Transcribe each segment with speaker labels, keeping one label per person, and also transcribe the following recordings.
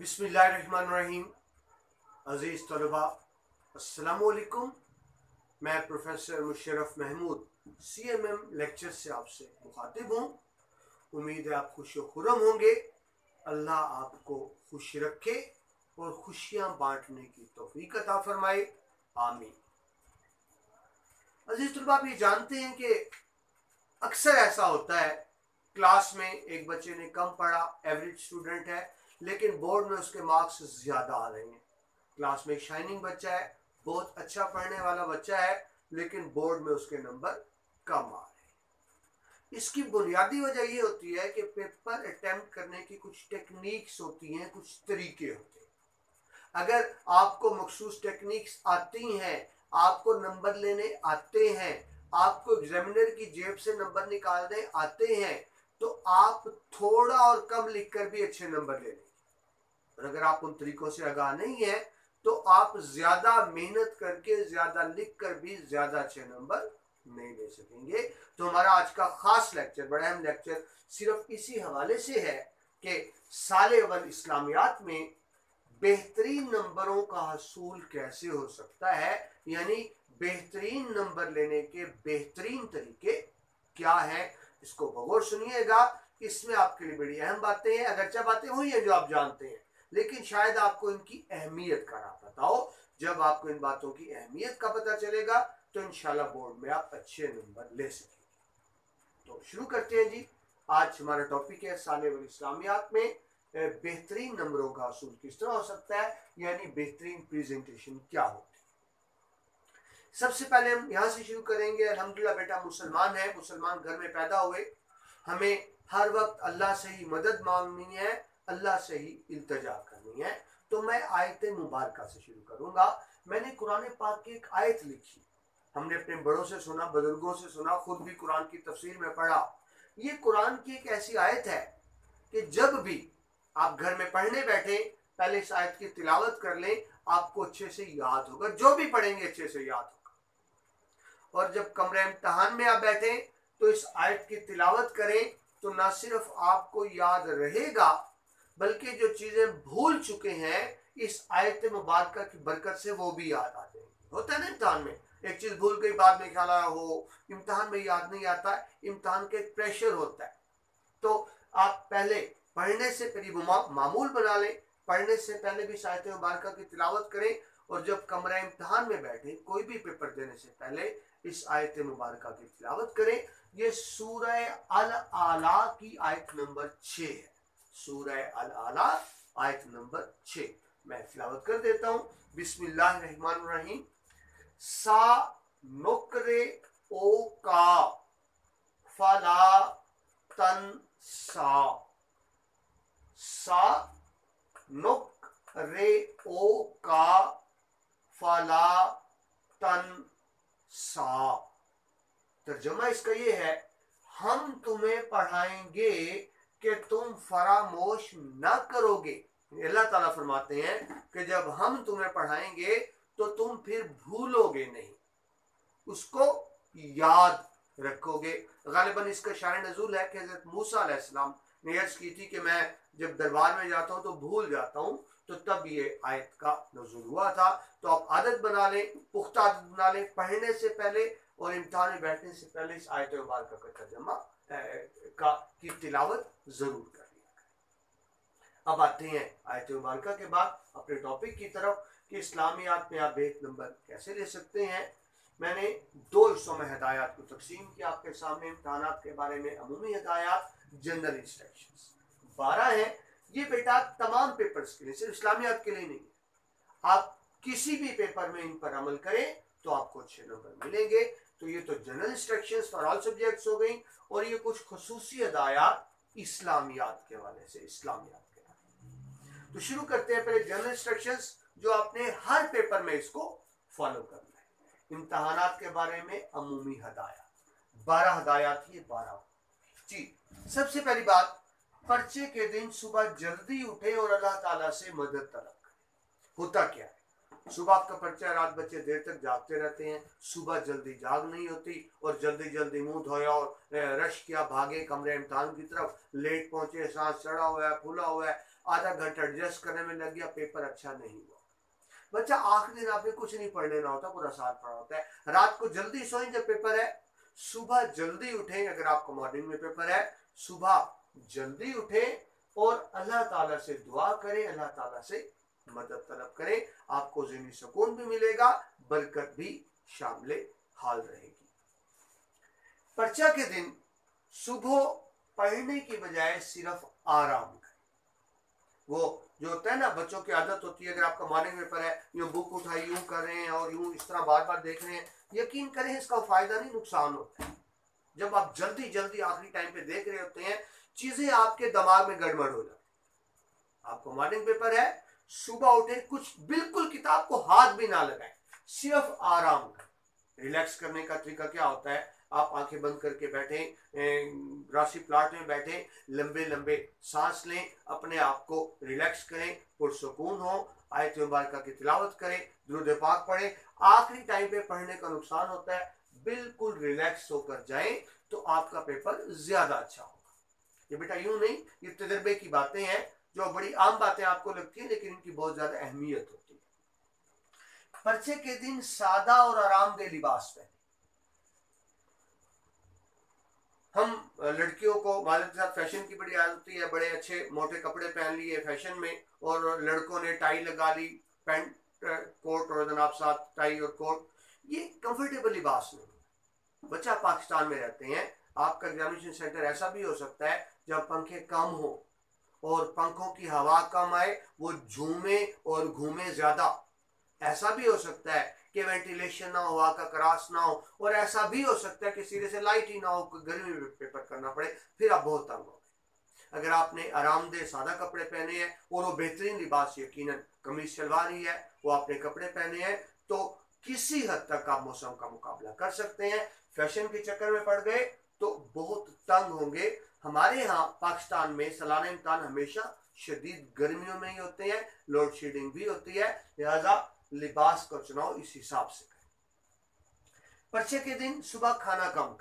Speaker 1: बिस्मिल्लाहिर्रहमानिर्रहीम। अजीज़ तलबा, अस्सलामुअलैकुम। मैं professor Musharraf Mahmood CMM lecture से आपसे मुखातिब हूँ। उम्मीद है आप खुश खुरम होंगे। अल्लाह आपको खुश रखे और खुशियाँ बांटने की तौफीक अता फरमाए, आमीन। अजीज़ तलबा, आप ये जानते हैं कि अक्सर ऐसा होता है, क्लास में एक बच्चे ने कम पढ़ा, एवरेज स्टूडेंट है, लेकिन बोर्ड में उसके मार्क्स ज़्यादा आ रहे हैं। क्लास में एक शाइनिंग बच्चा है, बहुत अच्छा पढ़ने वाला बच्चा है, लेकिन बोर्ड में उसके नंबर कम आ रहे हैं। इसकी बुनियादी वजह ये होती है कि पेपर अटेम्प्ट करने की कुछ टेक्निक्स होती हैं, कुछ तरीके होते हैं। अगर आपको मखसूस टेक्निक्स आती हैं, आपको नंबर लेने आते हैं, आपको एग्जामिनर की जेब से नंबर निकालने आते हैं, तो आप थोड़ा और कम लिखकर भी अच्छे नंबर ले लेंगे। और अगर आप उन तरीकों से आगाह नहीं है, तो आप ज्यादा मेहनत करके, ज्यादा लिख कर भी ज्यादा अच्छे नंबर नहीं ले सकेंगे। तो हमारा आज का खास लेक्चर, बड़ा अहम लेक्चर, सिर्फ इसी हवाले से है कि साले अव्वल इस्लामियात में बेहतरीन नंबरों का हसूल कैसे हो सकता है, यानी बेहतरीन नंबर लेने के बेहतरीन तरीके क्या है। इसको गौर सुनिएगा, इसमें आपके लिए बड़ी अहम बातें हैं। अगरचे बातें हुई हैं जो आप जानते हैं, लेकिन शायद आपको इनकी अहमियत का ना पता हो। जब आपको इन बातों की अहमियत का पता चलेगा तो इंशाल्लाह बोर्ड में आप अच्छे नंबर ले सकेंगे। तो शुरू करते हैं जी। आज हमारा टॉपिक है साले अव्वल इस्लामियात में बेहतरीन नंबरों का असूल किस तरह हो सकता है, यानी बेहतरीन प्रेजेंटेशन क्या होती है। सबसे पहले हम यहाँ से शुरू करेंगे। अल्हम्दुलिल्लाह बेटा मुसलमान है, मुसलमान घर में पैदा हुए, हमें हर वक्त अल्लाह से ही मदद मांगनी है, अल्लाह से ही इल्तिजा करनी है। तो मैं आयत मुबारका से शुरू करूंगा। मैंने कुरान पाक की एक आयत लिखी, हमने अपने बड़ों से सुना, बुजुर्गों से सुना, खुद भी कुरान की तफसीर में पढ़ा। ये कुरान की एक ऐसी आयत है कि जब भी आप घर में पढ़ने बैठे, पहले इस आयत की तिलावत कर लें, आपको अच्छे से याद होगा, जो भी पढ़ेंगे अच्छे से याद होगा। और जब कमरे इम्तिहान में आप बैठे तो इस आयत की तिलावत करें, तो ना सिर्फ आपको याद रहेगा, बल्कि जो चीजें भूल चुके हैं इस आयत मुबारका की बरकत से वो भी याद आ जाएंगी। होता है ना, इम्तिहान में एक चीज भूल गई, बाद में ख्याल आया हो, इम्तिहान में याद नहीं आता, इम्तिहान का एक प्रेशर होता है। तो आप पहले पढ़ने से करीब मामूल बना लें, पढ़ने से पहले भी इस आयत मुबारका की तिलावत करें, और जब कमरा इम्तिहान में बैठे, कोई भी पेपर देने से पहले इस आयत मुबारका की तिलावत करें। ये सूरह अल आला की आयत नंबर 6 है। सूरह अल आला आयत नंबर 6 मैं तिलावत कर देता हूं। बिस्मिल्लाहिर्रहमानिर्रहीम। सा नुकरे ओ का फला तन सा नुकरे ओ का फला तन सा। तर्जुमा इसका ये है, हम तुम्हें पढ़ाएंगे कि तुम फरामोश न करोगे। अल्लाह ताला फरमाते हैं कि जब हम तुम्हें पढ़ाएंगे तो तुम फिर भूलोगे नहीं, उसको याद रखोगे। गालिबन इसका शान नज़ूल है कि हज़रत मूसा अलैहिस्सलाम ने अर्ज़ की थी कि मैं जब दरबार में जाता हूँ तो भूल जाता हूँ, तो तब ये आयत का नज़ूल हुआ था। तो आप आदत बना लें, पुख्ता आदत बना लें, पढ़ने से पहले और इम्तिहान में बैठने से पहले इस आयत मुबारका का तर्जुमा की तिलावत जरूर कर लिया। अब आते हैं आयत मुबारका के बाद अपने टॉपिक की तरफ कि इस्लामियात में आप बेहतर नंबर कैसे ले सकते हैं। मैंने 2 हिस्सों में हिदायत को तकसीम किया आपके सामने। इम्तिहानात के बारे में अमूमी हिदायत, जनरल इंस्ट्रक्शंस 12 है। ये बेटा तमाम पेपर्स के लिए, सिर्फ इस्लामियात के लिए नहीं है। आप किसी भी पेपर में इन पर अमल करें तो आपको अच्छे नंबर मिलेंगे। तो ये तो general instructions for all subjects हो गई, और ये कुछ खुसूसी हिदायत इस्लामियात के वाले से, इस्लामियात के वाले। तो शुरू करते हैं पहले जनरल इंस्ट्रक्शंस, जो आपने हर पेपर में इसको फॉलो करना है। इम्तिहानात के बारे में अमूमी हिदायत 12 हिदायत, ये 12 जी। सबसे पहली बात, पर्चे के दिन सुबह जल्दी उठे और अल्लाह ताला से मदद तलब करें। होता क्या है, सुबह का पर्चा, रात बच्चे देर तक जागते रहते हैं, सुबह जल्दी जाग नहीं होती और जल्दी जल्दी मुंह धोया और रश किया, भागे कमरे इम्तिहान की तरफ, लेट पहुंचे, सांस चढ़ा हुआ है, फूला हुआ है, आधा घंटा एडजस्ट करने में लग गया, पेपर अच्छा नहीं हुआ। बच्चा आखिरी दिन आपने कुछ नहीं पढ़ लेना होता, पूरा साल पढ़ा होता है। रात को जल्दी सोएं जब पेपर है, सुबह जल्दी उठें अगर आपको मॉर्निंग में पेपर है, सुबह जल्दी उठें और अल्लाह ताला से दुआ करें, अल्लाह ताला से मदद तलब करें, आपको ज़हनी सुकून भी मिलेगा, बरकत भी शामिल हाल रहेगी। पर्चा के दिन सुबह पढ़ने की बजाय सिर्फ आराम करें। वो जो होता है ना, बच्चों की आदत होती है, अगर आपका मॉर्निंग पेपर है, यूं बुक उठाई यूं कर रहे हैं और यूं इस तरह बार बार देख रहे हैं, यकीन करें इसका फायदा नहीं नुकसान होता है। जब आप जल्दी जल्दी आखिरी टाइम पे देख रहे होते हैं, चीजें आपके दिमाग में गड़बड़ हो जाती है। आपको मॉर्निंग पेपर है, सुबह उठे, कुछ बिल्कुल किताब को हाथ भी ना लगाए, सिर्फ आराम करें। रिलैक्स करने का तरीका क्या होता है, आप आंखें बंद करके बैठे, ग्रासी प्लाट में बैठे, लंबे लंबे सांस लें, अपने आप को रिलैक्स करें, पुरसुकून हो, आयत मुबारका की तिलावत करें, दुरूद पाक पढ़ें। आखिरी टाइम पे पढ़ने का नुकसान होता है, बिल्कुल रिलैक्स होकर जाएं तो आपका पेपर ज्यादा अच्छा होगा। ये बेटा यूं नहीं, ये तजर्बे की बातें हैं, जो बड़ी आम बातें आपको लगती है लेकिन इनकी बहुत ज्यादा अहमियत होती है। पर्चे के दिन सादा और आरामदेह लिबास पहने। हम लड़कियों को वाले के साथ फैशन की बड़ी आदत होती है, बड़े अच्छे मोटे कपड़े पहन लिए फैशन में, और लड़कों ने टाई लगा ली, पैंट कोट और जनाब साथ टाई और कोट, ये कंफर्टेबल लिबास नहीं। बच्चा पाकिस्तान में रहते हैं, आपका एग्जामिनेशन सेंटर ऐसा भी हो सकता है जब पंखे कम हो और पंखों की हवा कम आए, वो झूमे और घूमे ज्यादा। ऐसा भी हो सकता है कि वेंटिलेशन ना हो, हवा का क्रॉस ना हो, और ऐसा भी हो सकता है कि सिरे से लाइट ही ना हो, गर्मी में पेपर करना पड़े, फिर आप बहुत तंग हो। अगर आपने आरामदेह सादा कपड़े पहने हैं और वो बेहतरीन लिबास यकीनन कमीज शलवार ही है, वो आपने कपड़े पहने हैं, तो किसी हद तक आप मौसम का मुकाबला कर सकते हैं। फैशन के चक्कर में पड़ गए तो बहुत तंग होंगे। हमारे यहाँ पाकिस्तान में सालाना इम्तिहान हमेशा शदीद गर्मियों में ही होते हैं, लोड शेडिंग भी होती है, लिहाजा लिबास का चुनाव इस हिसाब से करें। पर्चे के दिन सुबह खाना कम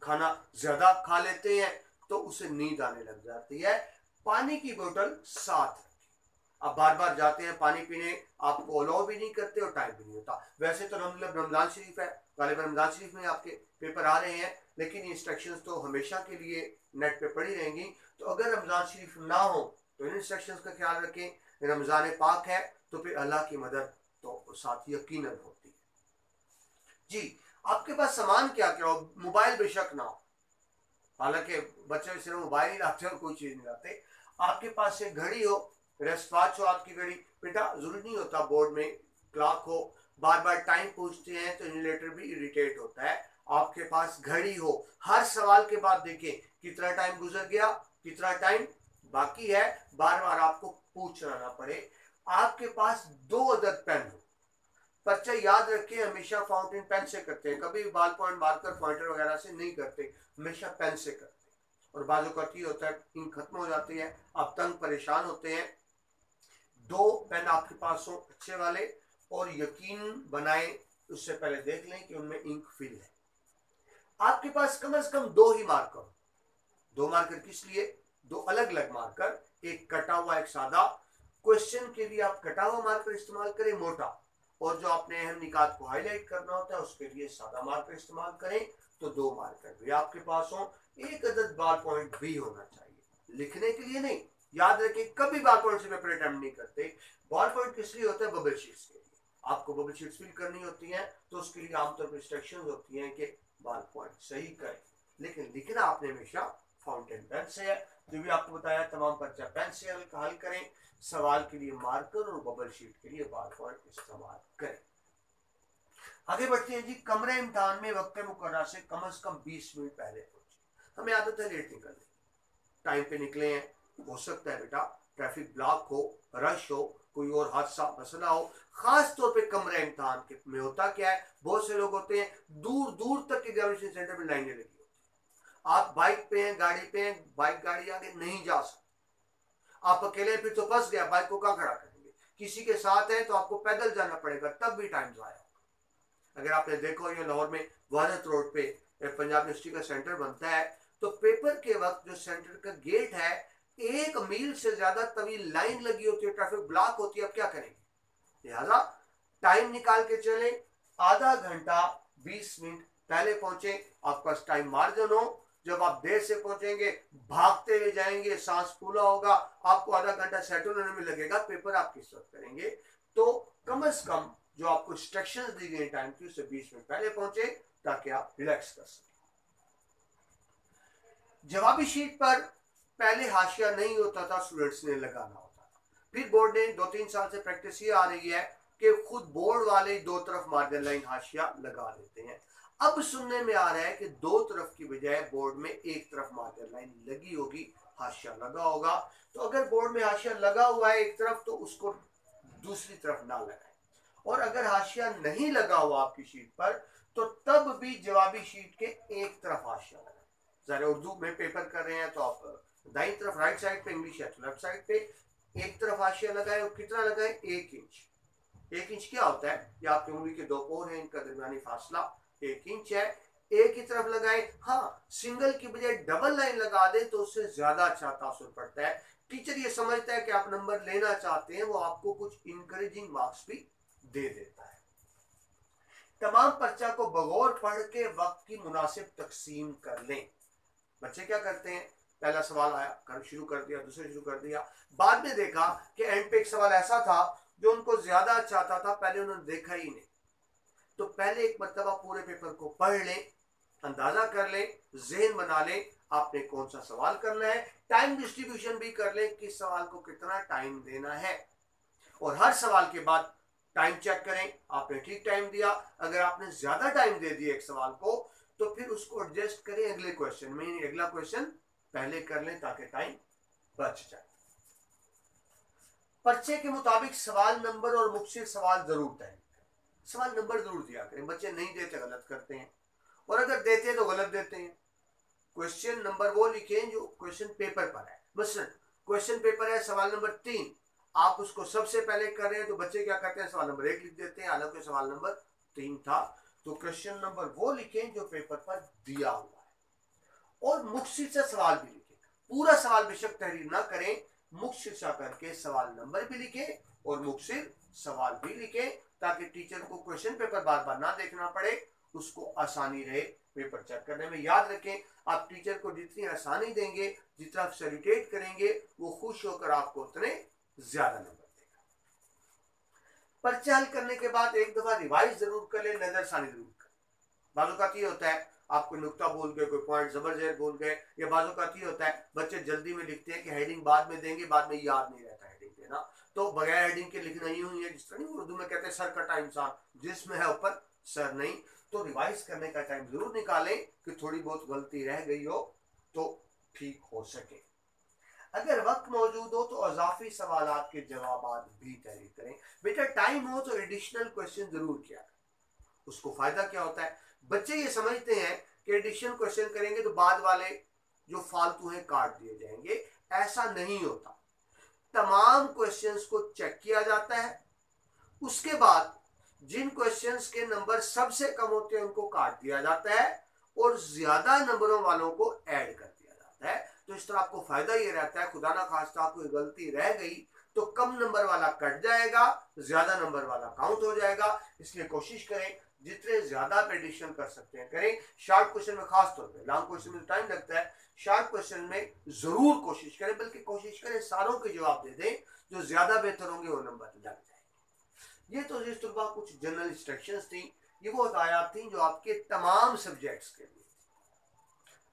Speaker 1: खाना ज्यादा खा लेते हैं तो उसे नींद आने लग जाती है। पानी की बोतल साथ रखें। आप बार बार जाते हैं पानी पीने, आपको अलाउ भी नहीं करते और टाइम भी नहीं होता। वैसे तो रमजान शरीफ है, गालिबा रमजान शरीफ में आपके पेपर आ रहे हैं, लेकिन इंस्ट्रक्शंस तो हमेशा के लिए नेट पे पड़ी रहेंगी। तो अगर रमजान शरीफ ना हो तो इन इंस्ट्रक्शंस का ख्याल रखें। रमजान पाक है तो फिर अल्लाह की मदद तो साथ यकीनन होती है। जी, आपके पास सामान क्या क्या हो, मोबाइल बेशक ना हो, हालांकि बच्चे सिर्फ मोबाइल ही लाते हो, कोई चीज नहीं लाते। आपके पास एक घड़ी हो, रेस्टवॉच हो आपकी घड़ी, बेटा जरूरी नहीं होता बोर्ड में क्लॉक हो, बार बार टाइम पूछते हैं तो इन्यूलेटर भी इरिटेट होता है। आपके पास घड़ी हो, हर सवाल के बाद देखें कितना टाइम गुजर गया, कितना टाइम बाकी है, बार बार आपको पूछना ना पड़े। आपके पास 2 अदद पेन हो। पर्चा याद रखें, हमेशा फाउंटेन पेन से करते हैं, कभी बाल पॉइंट मार्कर पॉइंटर वगैरह से नहीं करते, हमेशा पेन से करते हैं। और बाजू का की होता है, इंक खत्म हो जाती है, आप तंग परेशान होते हैं। 2 पेन आपके पास हो अच्छे वाले, और यकीन बनाएं उससे पहले देख लें कि उनमें इंक फिल है। आपके पास कम से कम 2 ही मार्कर। 2 मार्कर किस लिए? 2 अलग अलग मार्कर, एक कटा हुआ एक सादा। क्वेश्चन के लिए आप कटा हुआ मार्कर इस्तेमाल करें मोटा, और जो आपने अहम निकात को हाईलाइट करना होता है उसके लिए सादा मार्कर इस्तेमाल करें। तो 2 मार्कर भी आपके पास हो, एक अदद बाल पॉइंट भी होना चाहिए, लिखने के लिए नहीं। याद रखें कभी बाल पॉइंट से पेपर अटेम्प्ट नहीं करते। बाल पॉइंट किस लिए होता है? बबल शीट्स के लिए। आपको बबल शीट्स फिल करनी होती है तो उसके लिए आमतौर पर इंस्ट्रक्शंस होती हैं कि बाल पॉइंट सही करें, लेकिन लिखना आपने हमेशा फाउंटेन पेन से है। जो भी आपको बताया तमाम पर्चा पेन से हल करें, सवाल के लिए मार्कर और बबल शीट के लिए बाल पॉइंट इस्तेमाल करें। आगे बढ़ते हैं जी। कमरे इम्तिहान में वक्त मुकर्रर से कम 20 मिनट पहले पहुंचे। हमें आदत है लेट निकलने, टाइम पे निकले हैं, हो सकता है बेटा ट्रैफिक ब्लॉक हो, रश हो, कोई और हादसा मसला हो। खास तौर पे कमरे इम्तिहान के में होता क्या है, बहुत से लोग होते हैं दूर दूर तक एग्जामिनेशन सेंटर में लाइनें लगी होती है। आप बाइक पे हैं, गाड़ी पे हैं, बाइक गाड़ी आगे नहीं जा सकते, आप अकेले फिर तो फंस गया, बाइक को कहाँ खड़ा करेंगे? किसी के साथ है तो आपको पैदल जाना पड़ेगा, तब भी टाइम ज़ाया। अगर आपने देखो ये लाहौर में वहादत रोड पे पंजाब यूनिवर्सिटी का सेंटर बनता है, तो पेपर के वक्त जो सेंटर का गेट है 1 मील से ज्यादा तवील लाइन लगी होती है, ट्रैफिक ब्लॉक होती है। अब क्या करेंगे? लिहाजा टाइम निकाल के चले, आधा घंटा 20 मिनट पहले पहुंचे, आपका टाइम मार्जिन हो। जब आप देर से पहुंचेंगे भागते हुए जाएंगे, सांस फूला होगा, आपको आधा घंटा सेटल होने में लगेगा, पेपर आप किस वक्त करेंगे? तो कम से कम जो आपको इंस्ट्रक्शंस दी गई टाइम की उससे 20 मिनट पहले पहुंचे ताकि आप रिलैक्स कर सकें। जवाबी शीट पर पहले हाशिया नहीं होता था, स्टूडेंट्स ने लगाना होता था। फिर बोर्ड ने 2-3 साल से प्रैक्टिस ये आ रही है कि खुद बोर्ड वाले दो तरफ मार्जिन लाइन हाशिया लगा देते हैं। अब सुनने में आ रहा है कि दो तरफ की बजाय बोर्ड में एक तरफ मार्जिन लाइन लगी होगी, हाशिया लगा होगा। तो अगर बोर्ड में हाशिया लगा हुआ है एक तरफ, तो उसको दूसरी तरफ ना लगाएं, और अगर हाशिया नहीं लगा हुआ आपकी शीट पर, तो तब भी जवाबी शीट के एक तरफ हाशिया लगाएं। ज़रा उर्दू में पेपर कर रहे हैं तो आप दाईं तरफ राइट साइड पे, इंग्लिश है तो लेफ्ट साइड पे एक तरफ हाशिया लगाए। और कितना लगाए? 1 इंच। 1 इंच क्या होता है? ये आपकी उंगली के दो पोर हैं, इनका दरमियानी फासला 1 इंच है। एक ही तरफ लगाए। हाँ, सिंगल की बजाय डबल लाइन लगा दे तो उससे ज्यादा अच्छा तासुर पड़ता है। टीचर ये समझता है कि आप नंबर लेना चाहते हैं, वो आपको कुछ इनकरेजिंग मार्क्स भी दे देता है। तमाम पर्चा को बगौर पढ़ के वक्त की मुनासिब तकसीम कर लें। बच्चे क्या करते हैं? पहला सवाल आया, कर शुरू कर दिया, दूसरे शुरू कर दिया, बाद में देखा कि एंड पे एक सवाल ऐसा था जो उनको ज्यादा अच्छा आता था, पहले उन्होंने देखा ही नहीं। तो पहले एक मर्तबा पूरे पेपर को पढ़ लें, अंदाजा कर लें, ज़हन बना लें आपने कौन सा सवाल करना है, टाइम डिस्ट्रीब्यूशन भी कर लें किस सवाल को कितना टाइम देना है, और हर सवाल के बाद टाइम चेक करें आपने ठीक टाइम दिया। अगर आपने ज्यादा टाइम दे दिया एक सवाल को, तो फिर उसको एडजस्ट करें अगले क्वेश्चन में, अगला क्वेश्चन पहले कर लें ताकि टाइम बच जाए। पर्चे के मुताबिक सवाल नंबर और मुख्तलिफ सवाल जरूर तय करें। सवाल नंबर जरूर दिया करें। बच्चे नहीं देते, गलत करते हैं, और अगर देते हैं तो गलत देते हैं। क्वेश्चन नंबर वो लिखें जो क्वेश्चन पेपर पर है। मसलन क्वेश्चन पेपर है सवाल नंबर 3, आप उसको सबसे पहले कर रहे हैं, तो बच्चे क्या करते हैं? सवाल नंबर 1 लिख देते हैं, हालांकि सवाल नंबर 3 था। तो क्वेश्चन नंबर वो लिखें जो पेपर पर दिया हुआ है, और मुख्तसर से सवाल भी लिखें। पूरा सवाल बेशक तहरीर ना करें, मुख्तसर करके सवाल नंबर भी लिखें और मुख्तसर सवाल भी लिखें, ताकि टीचर को क्वेश्चन पेपर बार बार ना देखना पड़े, उसको आसानी रहे पेपर चेक करने में। याद रखें, आप टीचर को जितनी आसानी देंगे, जितना आप फैसिलिटेट करेंगे, वो खुश होकर आपको उतने ज्यादा नंबर देगा। पर्चा हल करने के बाद एक दफा रिवाइज जरूर कर ले, नजरसानी जरूर कर। बाज़ ये होता है आपको नुक्ता भूल गए, कोई पॉइंट जबरजेर भूल गए, या बाज़ ये होता है बच्चे जल्दी में लिखते हैं कि हेडिंग बाद में देंगे, बाद में याद नहीं रहता हेडिंग देना, तो बगैर हेडिंग के लिखना यूं ही है, जिस तरह उर्दू में कहते हैं सर कटा इंसान, जिसमें है ऊपर सर नहीं। तो रिवाइज करने का टाइम जरूर निकालें कि थोड़ी बहुत गलती रह गई हो तो ठीक हो सके। अगर वक्त मौजूद हो तो अजाफी सवालात के जवाब भी तैयार करें। बेटा टाइम हो तो एडिशनल क्वेश्चन जरूर किया करें। उसको फायदा क्या होता है? बच्चे ये समझते हैं कि एडिशनल क्वेश्चन करेंगे तो बाद वाले जो फालतू हैं काट दिए जाएंगे। ऐसा नहीं होता। तमाम क्वेश्चंस को चेक किया जाता है, उसके बाद जिन क्वेश्चंस के नंबर सबसे कम होते हैं उनको काट दिया जाता है, और ज्यादा नंबरों वालों को ऐड कर दिया जाता है। तो इस तरह आपको फायदा ये रहता है, खुदा ना खास्ता कोई गलती रह गई तो कम नंबर वाला कट जाएगा, ज्यादा नंबर वाला काउंट हो जाएगा। इसलिए कोशिश करें जितने ज्यादा आप एडिशन कर सकते हैं करें। शॉर्ट क्वेश्चन में खास तौर पे, लॉन्ग क्वेश्चन में टाइम लगता है, शॉर्ट क्वेश्चन में जरूर कोशिश करें, बल्कि कोशिश करें सारों के जवाब दे दें, जो ज्यादा बेहतर होंगे वो नंबर लग जाएंगे। ये तो जिस तलबा कुछ जनरल इंस्ट्रक्शंस थी, ये वो हदायत थी जो आपके तमाम सब्जेक्ट्स के लिए।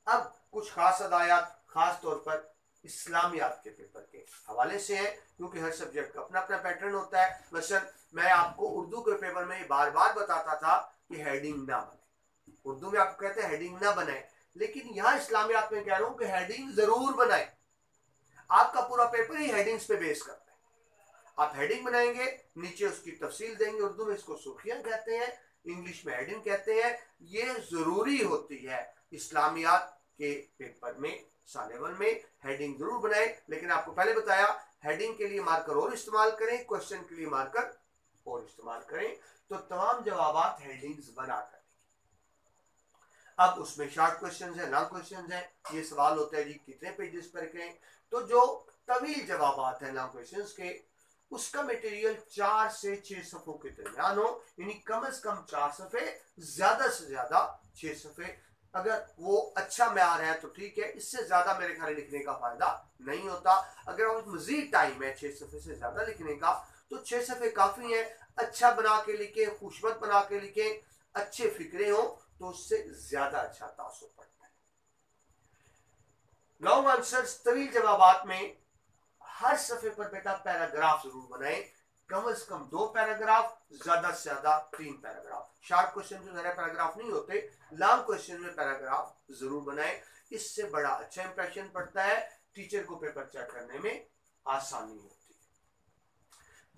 Speaker 1: अब कुछ खास हदायत खास तौर पर इस्लामियात के पेपर के हवाले से है, क्योंकि हर सब्जेक्ट का अपना अपना पैटर्न होता है। मसलन मैं आपको उर्दू के पेपर में बार बार बताता था कि हेडिंग ना बने। उर्दू में आपको कहते हैं हेडिंग ना बनाए, लेकिन यहाँ इस्लामियात में कह रहा हूं कि हेडिंग जरूर बनाए। आपका पूरा पेपर ही हेडिंग्स पे बेस करता है। आप हेडिंग बनाएंगे, नीचे उसकी तफसील देंगे। उर्दू में इसको सुर्खियां कहते हैं, इंग्लिश में हेडिंग कहते हैं। ये जरूरी होती है। इस्लामियात के पेपर में साल लेवल में हेडिंग जरूर बनाए, लेकिन आपको पहले बताया हेडिंग के लिए मार्कर और इस्तेमाल करें, क्वेश्चन के लिए मार्कर और इस्तेमाल करें, तो तमाम जवाबात हेडिंग्स बनाकर। अब उसमें शॉर्ट क्वेश्चंस है, लॉन्ग क्वेश्चंस है। ये सवाल होता है जी कितने पेजेस पर करें, तो जो तवील जवाबात है लॉन्ग क्वेश्चंस के, उसका मटेरियल 4 से 6 सफ़ों के दरमियान हो, यानी कम से कम 4 सफ़े, ज्यादा से ज्यादा 6 सफ़े। अगर वो अच्छा म्यार है तो ठीक है, इससे ज्यादा मेरे ख्याल लिखने का फायदा नहीं होता। अगर आप मजीद टाइम है 6 सफ़े से ज्यादा लिखने का, तो 6 सफ़े काफी है। अच्छा बना के लिखें, खुशबत बना के लिखें, अच्छे फिक्रे हो, तो उससे ज्यादा अच्छा तासुर पड़ता है। लॉन्ग आंसर्स तवील जवाबात में हर सफे पर बेटा पैराग्राफ जरूर बनाएं, कम से कम 2 पैराग्राफ, ज्यादा से ज्यादा 3 पैराग्राफ। शॉर्ट क्वेश्चन में ज्यादा पैराग्राफ नहीं होते, लॉन्ग क्वेश्चन में पैराग्राफ जरूर बनाएं। इससे बड़ा अच्छा इंप्रेशन पड़ता है, टीचर को पेपर चेक करने में आसानी होती है।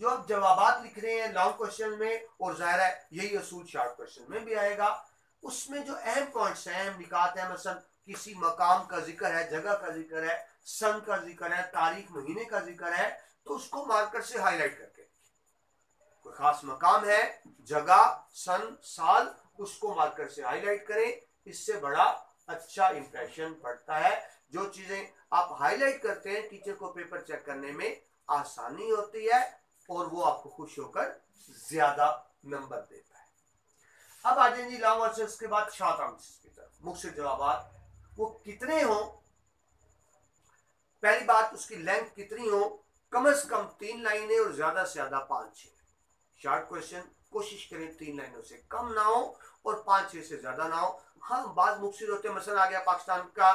Speaker 1: जो आप जवाबात लिख रहे हैं लॉन्ग क्वेश्चन में, और जाहिर है यही असूल शॉर्ट क्वेश्चन में भी आएगा, उसमें जो अहम पॉइंट्स हैं, अहम निकात है, मसलन किसी मकाम का जिक्र है, जगह का जिक्र है, सन का जिक्र है, तारीख महीने का जिक्र है, तो उसको मार्कर से हाईलाइट करके, कोई खास मकाम है, जगह, सन, साल, उसको मार्कर से हाईलाइट करें। इससे बड़ा अच्छा इंप्रेशन पड़ता है। जो चीजें आप हाईलाइट करते हैं, टीचर को पेपर चेक करने में आसानी होती है और वो आपको खुश होकर ज्यादा नंबर देता है। अब आ जाएंगे लॉन्ग आंसर्स के बाद शॉर्ट आंसर्स की तरफ। मुख्य जवाबात वो कितने हो, पहली बात उसकी लेंथ कितनी हो, कम से कम 3 लाइनें और ज्यादा से ज्यादा 5-6। शॉर्ट क्वेश्चन कोशिश करें 3 लाइनों से कम ना हो और 5-6 से ज्यादा ना हो। हाँ, बाद मुख्य होते हैं, मसलन आ गया पाकिस्तान का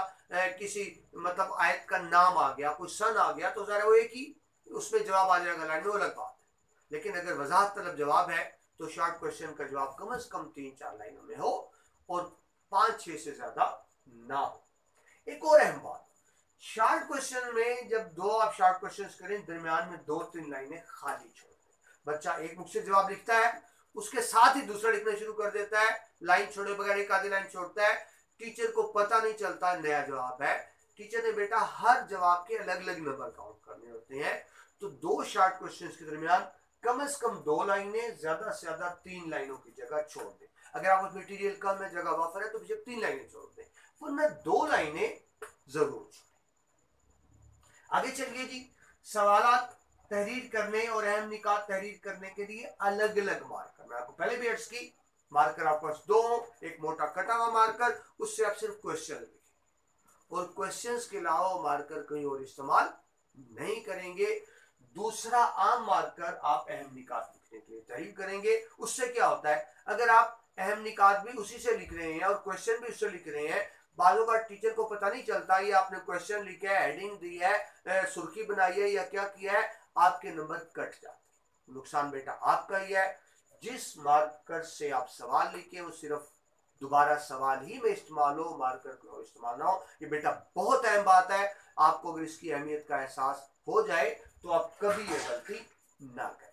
Speaker 1: किसी मतलब आयत का नाम आ गया, कोई सन आ गया, तो जरा वो एक ही उसमें जवाब आ जाएगा लाइन में, अलग बात है। लेकिन अगर वजाहत तलब जवाब है तो शॉर्ट क्वेश्चन का जवाब कम से कम 3-4 लाइनों में हो और 5-6 से ज्यादा ना हो। एक और अहम बात, शॉर्ट क्वेश्चन में जब 2 आप शॉर्ट क्वेश्चन करें, दरमियान में 2-3 लाइनें खाली छोड़ दें। बच्चा एक मुख्य जवाब लिखता है, उसके साथ ही दूसरा लिखना शुरू कर देता है, लाइन छोड़े बगैर एक आधी लाइन छोड़ता है, टीचर को पता नहीं चलता नया जवाब है। टीचर ने बेटा हर जवाब के अलग अलग नंबर काउंट करने होते हैं, तो 2 शॉर्ट क्वेश्चंस के दरमियान कम से कम 2 लाइनें, ज्यादा से ज्यादा 3 लाइनों की जगह छोड़ दें। अगर आपको मटेरियल कम है, जगह वाफर है, तो बेशक 3 लाइनें छोड़ दें, वरना 2 लाइनें जरूर छोड़ें। आगे चलिए जी, सवालात तहरीर करने और अहम निकात तहरीर करने के लिए अलग अलग मार्कर, मैं आपको पहले भी अर्ज की, मार्कर आपके पास 2, एक मोटा कटा हुआ मार्कर, उससे आप सिर्फ क्वेश्चन लिखें और क्वेश्चंस के अलावा मार्कर कहीं और इस्तेमाल नहीं करेंगे। दूसरा आम मार्कर आप अहम निकात लिखने के लिए तहरीर करेंगे। उससे क्या होता है, अगर आप अहम निकात भी उसी से लिख रहे हैं और क्वेश्चन भी उससे लिख रहे हैं, बालों का टीचर को पता नहीं चलता ये आपने क्वेश्चन लिखा है, हेडिंग दी है, सुर्खी बनाई है या क्या किया है, आपके नंबर कट जाते। नुकसान बेटा आपका ही है। जिस मार्कर से आप सवाल लिखे वो सिर्फ दोबारा सवाल ही में इस्तेमाल हो, मार्कर को इस्तेमाल ना हो। ये बेटा बहुत अहम बात है, आपको अगर इसकी अहमियत का एहसास हो जाए तो आप कभी ये गलती ना करें।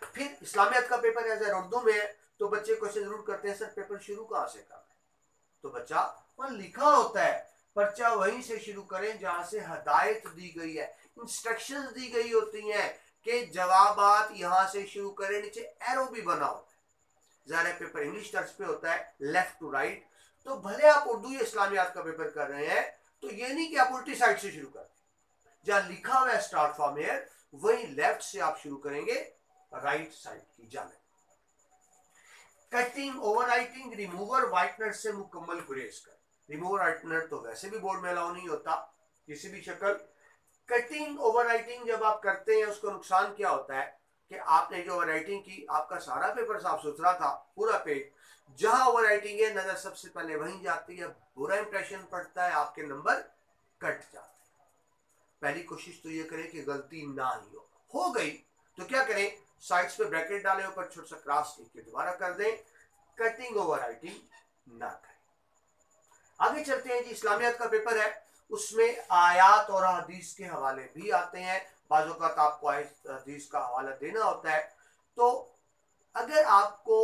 Speaker 1: फिर इस्लामियत का पेपर है, अगर उर्दू में है तो बच्चे क्वेश्चन जरूर करते हैं, सर पेपर शुरू कहां से करना है, तो बच्चा वहां लिखा होता है, पर्चा वहीं से शुरू करें जहां से हदायत दी गई है, इंस्ट्रक्शंस दी गई होती हैं कि जवाबात यहां से शुरू करें। नीचे एरो भी बना होता है, ज़ाहिर पेपर इंग्लिश टर्च पे होता है, लेफ्ट टू राइट, तो भले आप उर्दू या इस्लामियात का पेपर कर रहे हैं तो ये नहीं कि आप उल्टी साइड से शुरू करें, जहां लिखा हुआ है स्टार्ट फ्रॉम हियर वही लेफ्ट से आप शुरू करेंगे राइट साइड की जाने। कटिंग, ओवरराइटिंग, रिमूवर, व्हाइटनर से मुकम्मल गुरेज कर। रिमूवर व्हाइटनर तो वैसे भी बोर्ड में अलाउ नहीं होता किसी भी शक्ल। कटिंग, ओवरराइटिंग जब आप करते हैं उसका नुकसान क्या होता है कि आपने जो ओवरराइटिंग की, आपका सारा पेपर साफ सुथरा था, पूरा पेज, जहां ओवरराइटिंग है नजर सबसे पहले वहीं जाती है, बुरा इंप्रेशन पड़ता है, आपके नंबर कट जाते हैं। पहली कोशिश तो ये करें कि गलती ना ही हो गई तो क्या करें, साइड्स पे ब्रैकेट डालें, ऊपर छोटा सा क्रॉस लिख के दोबारा कर दें। कटिंग ओवरराइटिंग ना करें। आगे चलते हैं जी, इस्लामियात का पेपर है, उसमें आयात और हदीस के हवाले भी आते हैं, बाज़ों का आपको हदीस का हवाला देना होता है। तो अगर आपको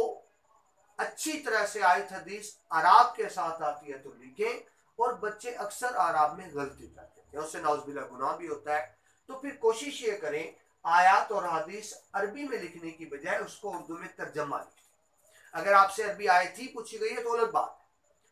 Speaker 1: अच्छी तरह से आयत हदीस अराब के साथ आती है तो लिखें, और बच्चे अक्सर अराब में गलती करते हैं, उससे नाउज़ुबिल्लाह गुनाह भी होता है। तो फिर कोशिश ये करें आयात और हदीस अरबी में लिखने की बजाय उसको उर्दू में तर्जमा लिखें। अगर आपसे अरबी आयत ही पूछी गई है तो अलग बात है,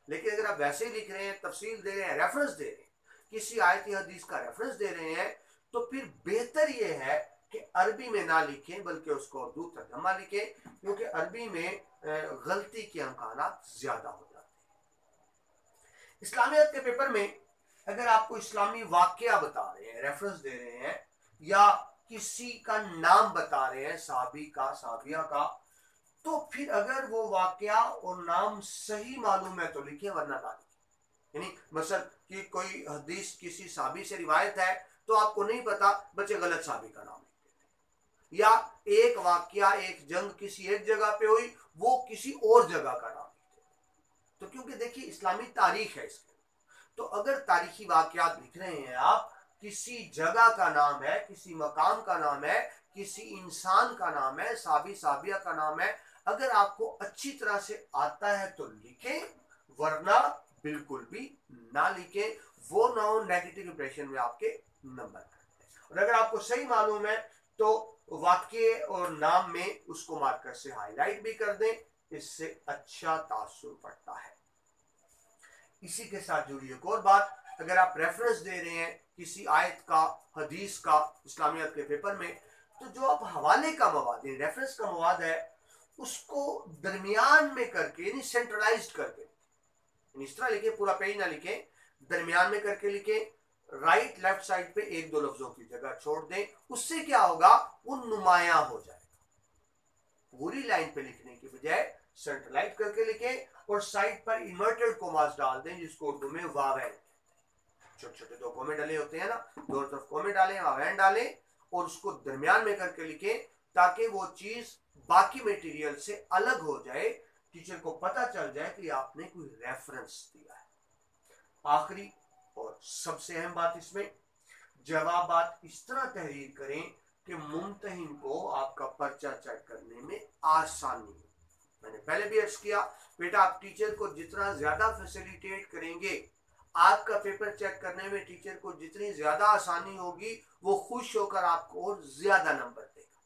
Speaker 1: लेकिन अगर आप वैसे ही लिख रहे हैं, तफसील दे रहे हैं, रेफरेंस दे रहे हैं, किसी आयत या हदीस का रेफरेंस दे रहे हैं, तो फिर बेहतर ये है कि अरबी में ना लिखें बल्कि उसको उर्दू तर्जमा लिखें, क्योंकि अरबी में गलती के अमकानात ज्यादा हो जाते हैं। इस्लामियत के पेपर में अगर आपको इस्लामी वाकया बता रहे हैं, रेफरेंस दे रहे हैं, या किसी का नाम बता रहे हैं, साहबी का, साहबिया का, तो फिर अगर वो वाकया और नाम सही मालूम है तो लिखे, वरना ना लिखे। यानी मसल कि कोई हदीस किसी साहबी से रिवायत है तो आपको नहीं पता, बच्चे गलत साहबी का नाम लिख देते, या एक वाकया, एक जंग किसी एक जगह पे हुई, वो किसी और जगह का नाम लिख देते। तो क्योंकि देखिए इस्लामी तारीख है इसके, तो अगर तारीखी वाकयात लिख रहे हैं आप, किसी जगह का नाम है, किसी मकाम का नाम है, किसी इंसान का नाम है, साहबी साहबिया का नाम है, अगर आपको अच्छी तरह से आता है तो लिखें, वरना बिल्कुल भी ना लिखें। वो ना हो नेगेटिव इंप्रेशन में आपके नंबर करते हैं। और अगर आपको सही मालूम है तो वाक्य और नाम में उसको मार्कर से हाईलाइट भी कर दें, इससे अच्छा तासुर पड़ता है। इसी के साथ जुड़ी एक और बात, अगर आप रेफरेंस दे रहे हैं किसी आयत का, हदीस का इस्लामियत के पेपर में, तो जो आप हवाले का मवाद, रेफरेंस का मवाद है, उसको दरमियान में करके, यानी सेंट्रलाइज्ड करके, इस तरह लिखे, पूरा पेज ना लिखे, दरमियान में करके लिखे, राइट लेफ्ट साइड पे एक दो लफ्जों की जगह छोड़ दें। उससे क्या होगा, वो नुमाया हो जाएगा। पूरी लाइन पे लिखने की बजाय सेंट्रलाइज करके लिखें, और साइड पर इन्वर्टेड कोमास डाल दें, जिसको उर्दू में वावैन, छोटे छोटे दो कोमे डाले होते हैं ना, दोनों तरफ कोमे डालें, वावैन डालें, और उसको दरमियान में करके लिखें, ताकि वो चीज बाकी मटेरियल से अलग हो जाए, टीचर को पता चल जाए कि आपने कोई रेफरेंस दिया है। आखिरी और सबसे अहम बात इसमें, जवाबात इस तरह तहरीर करें कि मुमतहिन को आपका पर्चा चेक करने में आसानी हो। मैंने पहले भी अर्ज किया, बेटा आप टीचर को जितना ज्यादा फैसिलिटेट करेंगे, आपका पेपर चेक करने में टीचर को जितनी ज्यादा आसानी होगी, वो खुश होकर आपको और ज्यादा नंबर देगा।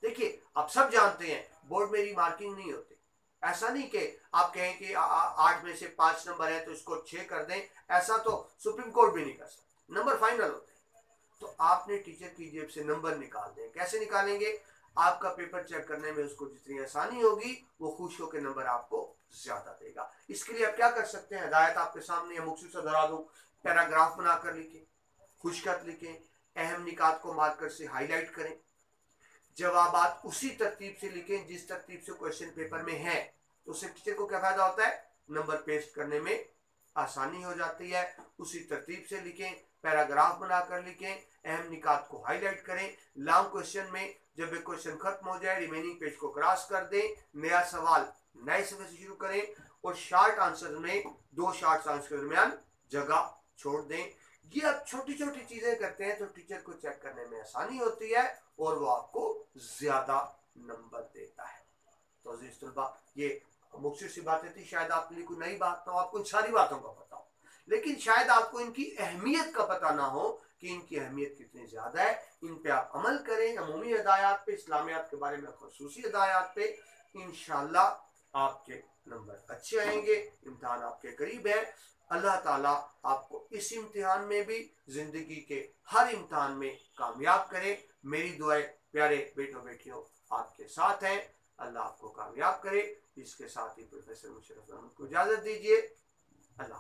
Speaker 1: देखिए आप सब जानते हैं बोर्ड में रीमार्किंग नहीं होती, ऐसा नहीं कि आप कहें कि 8 में से 5 नंबर है तो इसको 6 कर दें, ऐसा तो सुप्रीम कोर्ट भी नहीं कर सकता, नंबर फाइनल होते हैं। तो आपने टीचर की जेब से नंबर निकाल दें। कैसे निकालेंगे, आपका पेपर चेक करने में उसको जितनी आसानी होगी, वो खुश होकर नंबर आपको ज्यादा देगा। इसके लिए आप क्या कर सकते हैं, हिदायत आपके सामने है, मुख्तसर से दोहरा दूं, पैराग्राफ बनाकर लिखें, खुशखत लिखें, अहम निकात को मार्कर से हाईलाइट करें, जवाबात उसी तरतीब से लिखें जिस तरतीब से क्वेश्चन पेपर में है, तो उससे टीचर को क्या फायदा होता है, नंबर पेस्ट करने में आसानी हो जाती है। उसी तरतीब से लिखें, पैराग्राफ बनाकर लिखें, अहम निकात को हाईलाइट करें। लॉन्ग क्वेश्चन में जब एक क्वेश्चन खत्म हो जाए, रिमेनिंग पेज को क्रॉस कर दें, नया सवाल नए सिरे से शुरू करें, और शॉर्ट आंसर में 2 शॉर्ट आंसर के दरमियान जगह छोड़ दें। ये आप छोटी छोटी चीजें करते हैं तो टीचर को चेक करने में आसानी होती है और वो आपको ज्यादा नंबर देता है। तो अजीज तलबा, ये मुख्तसर सी बातें थी, शायद आपके लिए कोई नई बात ना हो, आपको इन सारी बातों का पता हो, लेकिन शायद आपको इनकी अहमियत का पता ना हो कि इनकी अहमियत कितनी ज्यादा है। इन पे आप अमल करें, अमूमी हिदायत पे, इस्लामियात के बारे में खुसूसी हिदायत पे, इंशाअल्लाह आपके नंबर अच्छे आएंगे। इम्तिहान आपके करीब है, अल्लाह ताला आपको इस इम्तिहान में भी, जिंदगी के हर इम्तिहान में कामयाब करे। मेरी दुआएं प्यारे बेटों बेटियों आपके साथ हैं, अल्लाह आपको कामयाब करे। इसके साथ ही प्रोफेसर मुशर्रफ अहमद को इजाजत दीजिए। अल्लाह।